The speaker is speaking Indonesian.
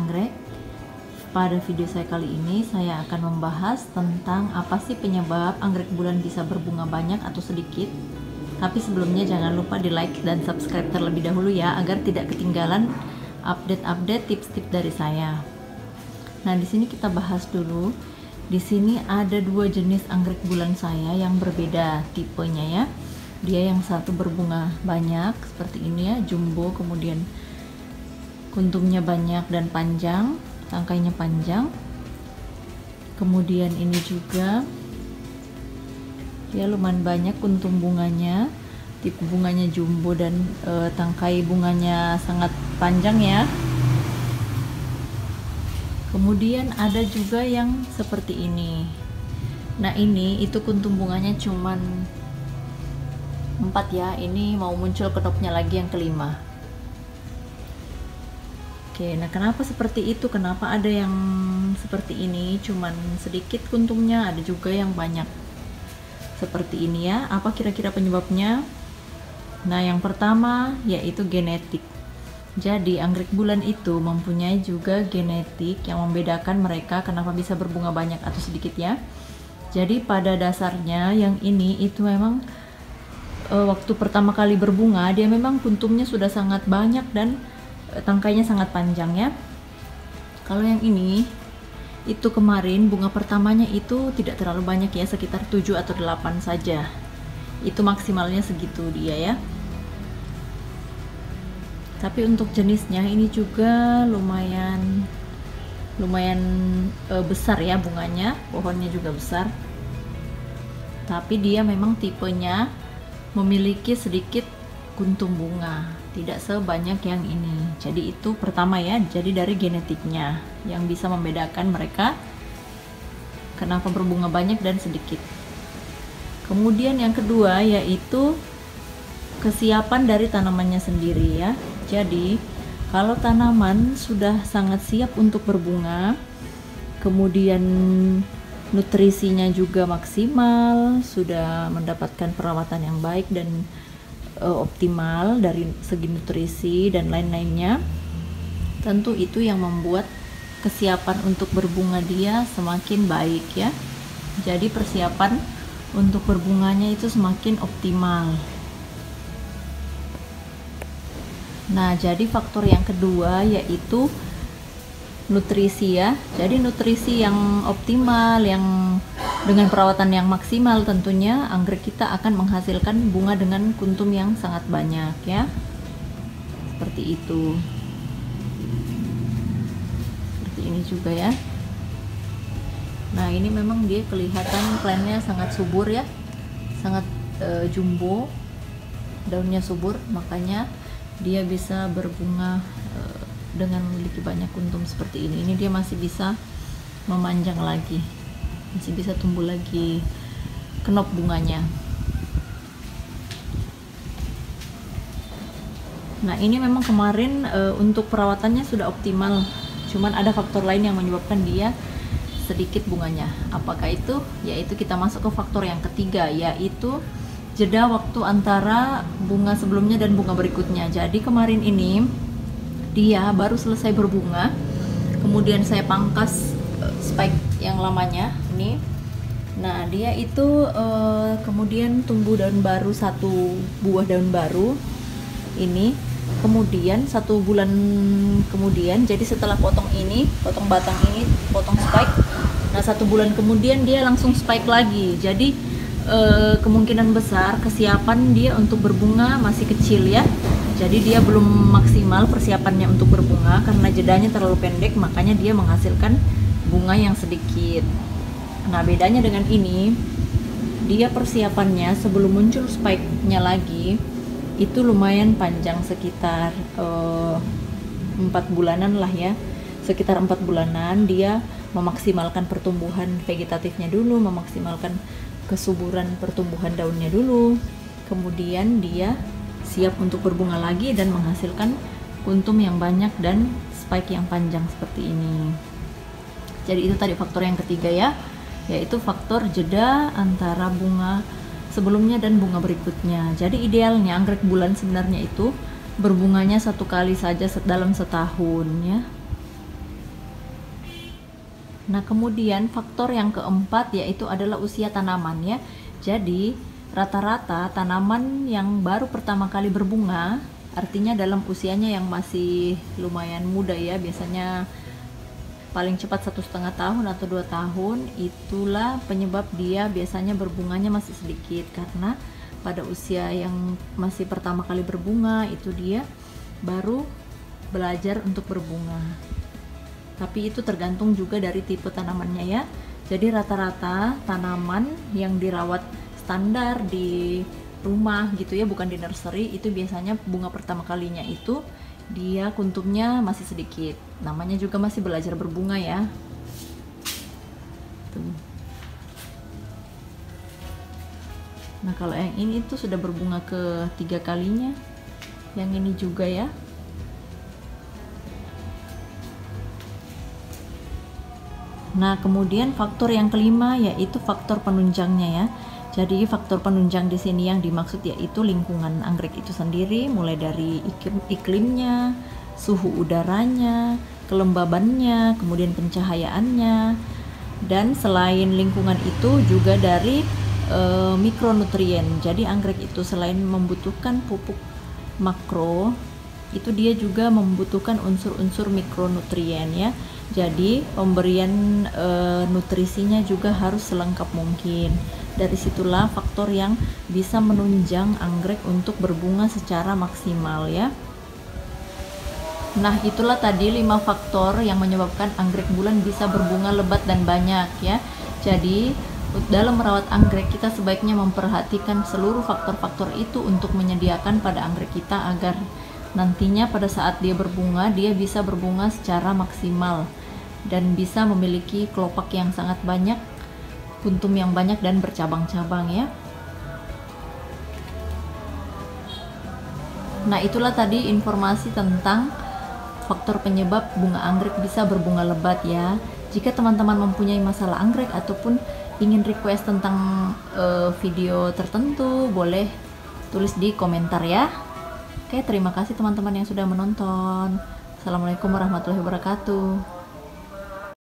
anggrek. Pada video saya kali ini saya akan membahas tentang apa sih penyebab anggrek bulan bisa berbunga banyak atau sedikit. Tapi sebelumnya jangan lupa di like dan subscribe terlebih dahulu ya, agar tidak ketinggalan update-update tips-tips dari saya. Nah, di sini kita bahas dulu. Di sini ada dua jenis anggrek bulan saya yang berbeda tipenya ya. Dia yang satu berbunga banyak seperti ini ya, jumbo, kemudian kuntumnya banyak dan panjang, tangkainya panjang. Kemudian ini juga dia lumayan banyak kuntum bunganya, tipe bunganya jumbo dan tangkai bunganya sangat panjang ya. Kemudian ada juga yang seperti ini. Nah, ini itu kuntum bunganya cuman 4 ya. Ini mau muncul ketopnya lagi yang kelima. Oke, nah kenapa seperti itu? Kenapa ada yang seperti ini cuman sedikit kuntumnya, ada juga yang banyak seperti ini ya. Apa kira-kira penyebabnya? Nah, yang pertama yaitu genetik. Jadi anggrek bulan itu mempunyai juga genetik yang membedakan mereka kenapa bisa berbunga banyak atau sedikit ya. Jadi pada dasarnya yang ini itu memang waktu pertama kali berbunga dia memang kuntumnya sudah sangat banyak dan tangkainya sangat panjang ya. Kalau yang ini itu kemarin bunga pertamanya itu tidak terlalu banyak ya, sekitar 7 atau 8 saja. Itu maksimalnya segitu dia ya. Tapi untuk jenisnya ini juga lumayan besar ya bunganya, pohonnya juga besar. Tapi dia memang tipenya memiliki sedikit kuntum bunga, tidak sebanyak yang ini. Jadi itu pertama ya, jadi dari genetiknya yang bisa membedakan mereka kenapa berbunga banyak dan sedikit. Kemudian yang kedua yaitu kesiapan dari tanamannya sendiri ya. Jadi kalau tanaman sudah sangat siap untuk berbunga, kemudian nutrisinya juga maksimal, sudah mendapatkan perawatan yang baik dan optimal dari segi nutrisi dan lain-lainnya, tentu itu yang membuat kesiapan untuk berbunga dia semakin baik ya. Jadi persiapan untuk berbunganya itu semakin optimal. Nah, jadi faktor yang kedua yaitu nutrisi ya. Jadi nutrisi yang optimal, yang dengan perawatan yang maksimal, tentunya anggrek kita akan menghasilkan bunga dengan kuntum yang sangat banyak ya. Seperti itu. Seperti ini juga ya. Nah, ini memang dia kelihatan plannya sangat subur ya. Sangat jumbo. Daunnya subur, makanya dia bisa berbunga dengan memiliki banyak kuntum seperti ini. Ini dia masih bisa memanjang lagi, masih bisa tumbuh lagi kenop bunganya. Nah, ini memang kemarin untuk perawatannya sudah optimal, cuman ada faktor lain yang menyebabkan dia sedikit bunganya. Apakah itu? Yaitu kita masuk ke faktor yang ketiga, yaitu jeda waktu antara bunga sebelumnya dan bunga berikutnya. Jadi kemarin ini dia baru selesai berbunga, kemudian saya pangkas spike yang lamanya ini. Nah, dia itu kemudian tumbuh daun baru, satu buah daun baru ini. Kemudian 1 bulan kemudian, jadi setelah potong ini, potong batang ini, potong spike. Nah, 1 bulan kemudian dia langsung spike lagi. Jadi kemungkinan besar kesiapan dia untuk berbunga masih kecil ya. Jadi dia belum maksimal persiapannya untuk berbunga karena jedanya terlalu pendek, makanya dia menghasilkan bunga yang sedikit. Nah, bedanya dengan ini, dia persiapannya sebelum muncul spike-nya lagi itu lumayan panjang, sekitar 4 bulanan lah ya. Sekitar 4 bulanan dia memaksimalkan pertumbuhan vegetatifnya dulu, memaksimalkan kesuburan pertumbuhan daunnya dulu, kemudian dia siap untuk berbunga lagi dan menghasilkan kuntum yang banyak dan spike yang panjang seperti ini. Jadi itu tadi faktor yang ketiga ya, yaitu faktor jeda antara bunga sebelumnya dan bunga berikutnya. Jadi idealnya anggrek bulan sebenarnya itu berbunganya 1 kali saja dalam setahun ya. Nah, kemudian faktor yang keempat yaitu adalah usia tanaman ya. Jadi, rata-rata tanaman yang baru pertama kali berbunga, artinya dalam usianya yang masih lumayan muda ya, biasanya paling cepat 1,5 tahun atau 2 tahun, itulah penyebab dia biasanya berbunganya masih sedikit, karena pada usia yang masih pertama kali berbunga itu dia baru belajar untuk berbunga. Tapi itu tergantung juga dari tipe tanamannya ya. Jadi rata-rata tanaman yang dirawat standar di rumah gitu ya, bukan di nursery, itu biasanya bunga pertama kalinya itu dia kuntumnya masih sedikit. Namanya juga masih belajar berbunga ya. Tuh. Nah, kalau yang ini itu sudah berbunga ke 3 kalinya. Yang ini juga ya. Nah, kemudian faktor yang kelima yaitu faktor penunjangnya ya. Jadi faktor penunjang di sini yang dimaksud yaitu lingkungan anggrek itu sendiri, mulai dari iklimnya, suhu udaranya, kelembabannya, kemudian pencahayaannya, dan selain lingkungan itu juga dari mikronutrien. Jadi anggrek itu selain membutuhkan pupuk makro, itu dia juga membutuhkan unsur-unsur mikronutrien ya. Jadi pemberian nutrisinya juga harus selengkap mungkin. Dari situlah faktor yang bisa menunjang anggrek untuk berbunga secara maksimal ya. Nah, itulah tadi 5 faktor yang menyebabkan anggrek bulan bisa berbunga lebat dan banyak ya. Jadi dalam merawat anggrek kita sebaiknya memperhatikan seluruh faktor-faktor itu untuk menyediakan pada anggrek kita agar nantinya pada saat dia berbunga, dia bisa berbunga secara maksimal dan bisa memiliki kelopak yang sangat banyak, kuntum yang banyak dan bercabang-cabang ya. Nah, itulah tadi informasi tentang faktor penyebab bunga anggrek bisa berbunga lebat ya. Jika teman-teman mempunyai masalah anggrek ataupun ingin request tentang video tertentu, boleh tulis di komentar ya. Oke, terima kasih teman-teman yang sudah menonton. Assalamualaikum warahmatullahi wabarakatuh.